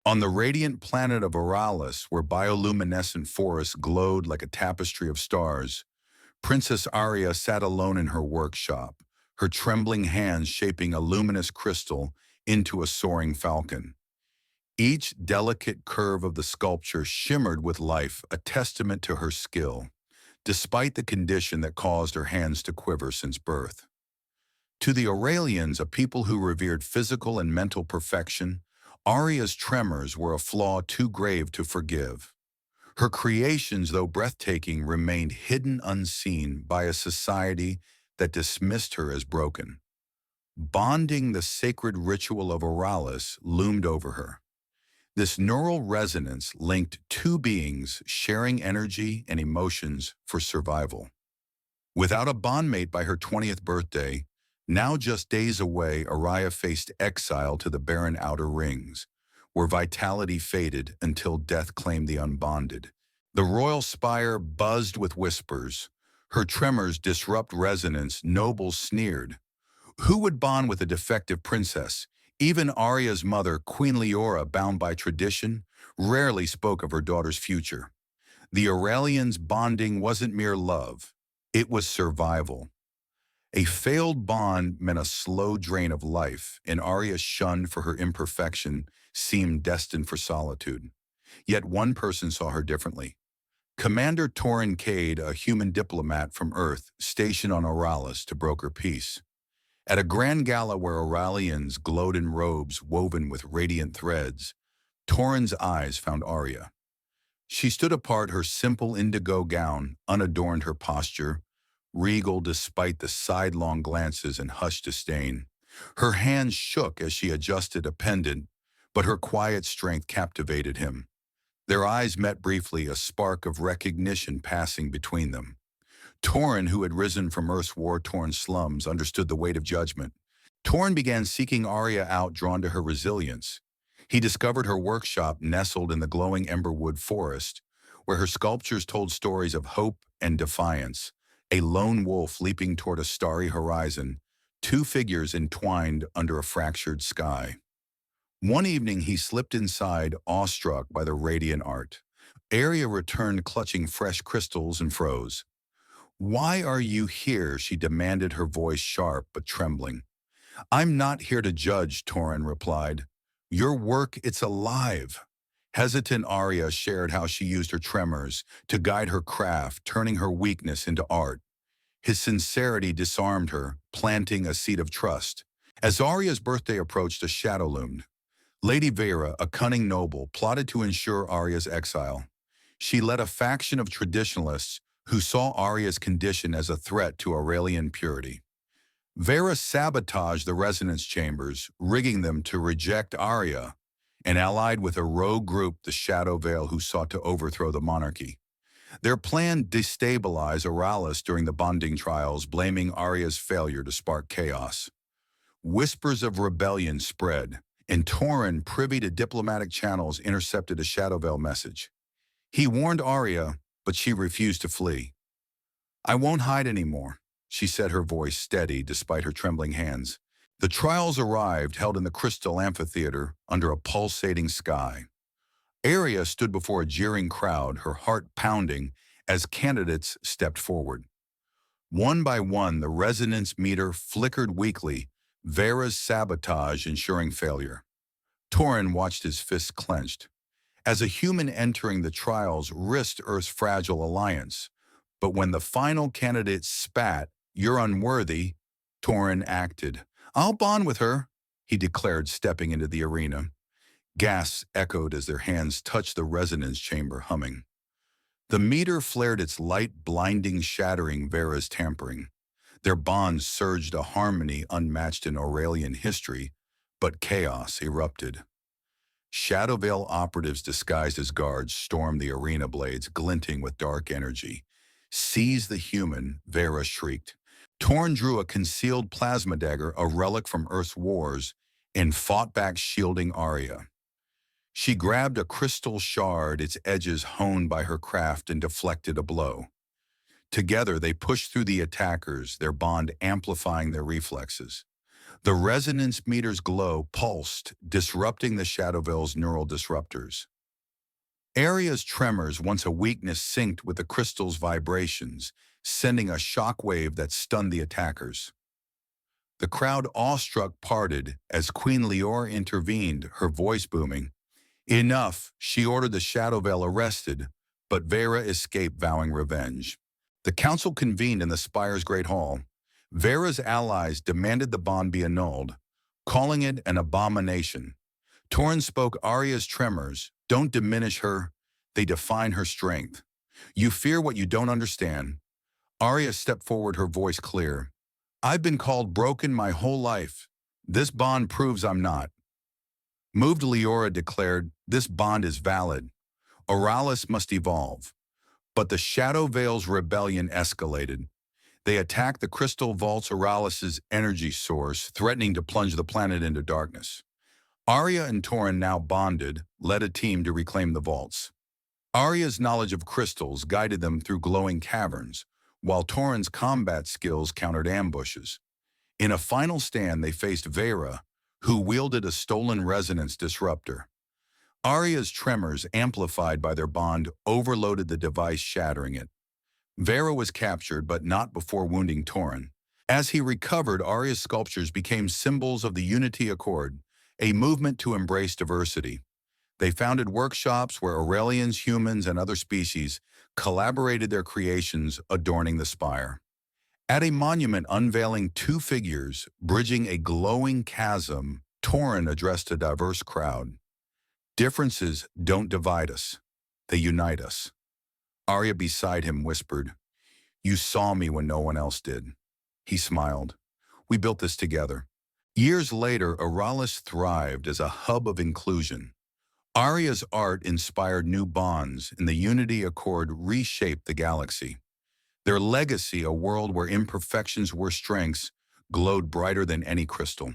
On the radiant planet of Oralis, where bioluminescent forests glowed like a tapestry of stars, Princess Arya sat alone in her workshop, her trembling hands shaping a luminous crystal into a soaring falcon. Each delicate curve of the sculpture shimmered with life, a testament to her skill, despite the condition that caused her hands to quiver since birth. To the Aurelians, a people who revered physical and mental perfection, Arya's tremors were a flaw too grave to forgive. Her creations, though breathtaking, remained hidden unseen by a society that dismissed her as broken. Bonding, the sacred ritual of Oralis, loomed over her. This neural resonance linked two beings sharing energy and emotions for survival. Without a bondmate by her 20th birthday, now just days away, Arya faced exile to the barren outer rings, where vitality faded until death claimed the unbonded. The royal spire buzzed with whispers. Her tremors disrupt resonance. Nobles sneered. Who would bond with a defective princess? Even Arya's mother, Queen Leora, bound by tradition, rarely spoke of her daughter's future. The Aurelians' bonding wasn't mere love. It was survival. A failed bond meant a slow drain of life, and Arya, shunned for her imperfection, seemed destined for solitude. Yet one person saw her differently. Commander Torin Cade, a human diplomat from Earth, stationed on Oralis to broker peace. At a grand gala where Aurelians glowed in robes woven with radiant threads, Torin's eyes found Arya. She stood apart, her simple indigo gown unadorned her posture, regal despite the sidelong glances and hushed disdain. Her hands shook as she adjusted a pendant, but her quiet strength captivated him. Their eyes met briefly, a spark of recognition passing between them. Torin, who had risen from Earth's war-torn slums, understood the weight of judgment. Torin began seeking Arya out, drawn to her resilience. He discovered her workshop nestled in the glowing emberwood forest, where her sculptures told stories of hope and defiance. A lone wolf leaping toward a starry horizon, two figures entwined under a fractured sky. One evening he slipped inside, awestruck by the radiant art. Arya returned clutching fresh crystals and froze. "Why are you here?" she demanded, her voice sharp but trembling. "I'm not here to judge," Torin replied. "Your work, it's alive." Hesitant, Arya shared how she used her tremors to guide her craft, turning her weakness into art. His sincerity disarmed her, planting a seed of trust. As Arya's birthday approached, a shadow loomed. Lady Vera, a cunning noble, plotted to ensure Arya's exile. She led a faction of traditionalists who saw Arya's condition as a threat to Aurelian purity. Vera sabotaged the resonance chambers, rigging them to reject Arya, and allied with a rogue group, the Shadow Veil, who sought to overthrow the monarchy. Their plan destabilized Oralis during the bonding trials, blaming Arya's failure to spark chaos. Whispers of rebellion spread, and Torin, privy to diplomatic channels, intercepted a Shadow Veil message. He warned Arya, but she refused to flee. "I won't hide anymore," she said, her voice steady despite her trembling hands. The trials arrived, held in the crystal amphitheater under a pulsating sky. Arya stood before a jeering crowd, her heart pounding as candidates stepped forward. One by one, the resonance meter flickered weakly, Vera's sabotage ensuring failure. Torin watched, his fists clenched. As a human entering the trials risked Earth's fragile alliance, but when the final candidate spat, "You're unworthy," Torin acted. "I'll bond with her," he declared, stepping into the arena. Gasps echoed as their hands touched the resonance chamber, humming. The meter flared its light, blinding, shattering Vera's tampering. Their bonds surged, a harmony unmatched in Aurelian history, but chaos erupted. Shadow Veil operatives disguised as guards stormed the arena, blades glinting with dark energy. "Seize the human," Vera shrieked. Torn drew a concealed plasma dagger, a relic from Earth's wars, and fought back, shielding Arya. She grabbed a crystal shard, its edges honed by her craft, and deflected a blow. Together, they pushed through the attackers, their bond amplifying their reflexes. The resonance meter's glow pulsed, disrupting the Shadow Veil's neural disruptors. Aria's tremors, once a weakness, synced with the crystal's vibrations, sending a shockwave that stunned the attackers. The crowd, awestruck, parted as Queen Leora intervened, her voice booming. Enough, she ordered the Shadow Veil arrested, but Vera escaped, vowing revenge. The council convened in the Spire's Great Hall. Vera's allies demanded the bond be annulled, calling it an abomination. Torrens spoke. Arya's tremors don't diminish her, they define her strength. You fear what you don't understand. Arya stepped forward, her voice clear. I've been called broken my whole life. This bond proves I'm not. Moved, Leora declared, this bond is valid. Oralis must evolve. But the Shadow Veil's rebellion escalated. They attacked the Crystal Vault's Oralis's energy source, threatening to plunge the planet into darkness. Arya and Torrhen, now bonded, led a team to reclaim the vaults. Arya's knowledge of crystals guided them through glowing caverns, while Torrhen's combat skills countered ambushes. In a final stand, they faced Vera, who wielded a stolen resonance disruptor. Arya's tremors, amplified by their bond, overloaded the device, shattering it. Vera was captured, but not before wounding Torrhen. As he recovered, Arya's sculptures became symbols of the Unity Accord, a movement to embrace diversity. They founded workshops where Aurelians, humans, and other species collaborated their creations, adorning the spire. At a monument unveiling two figures, bridging a glowing chasm, Torrhen addressed a diverse crowd. Differences don't divide us, they unite us. Arya beside him whispered, You saw me when no one else did. He smiled. We built this together. Years later, Oralis thrived as a hub of inclusion. Arya's art inspired new bonds, and the Unity Accord reshaped the galaxy. Their legacy, a world where imperfections were strengths, glowed brighter than any crystal.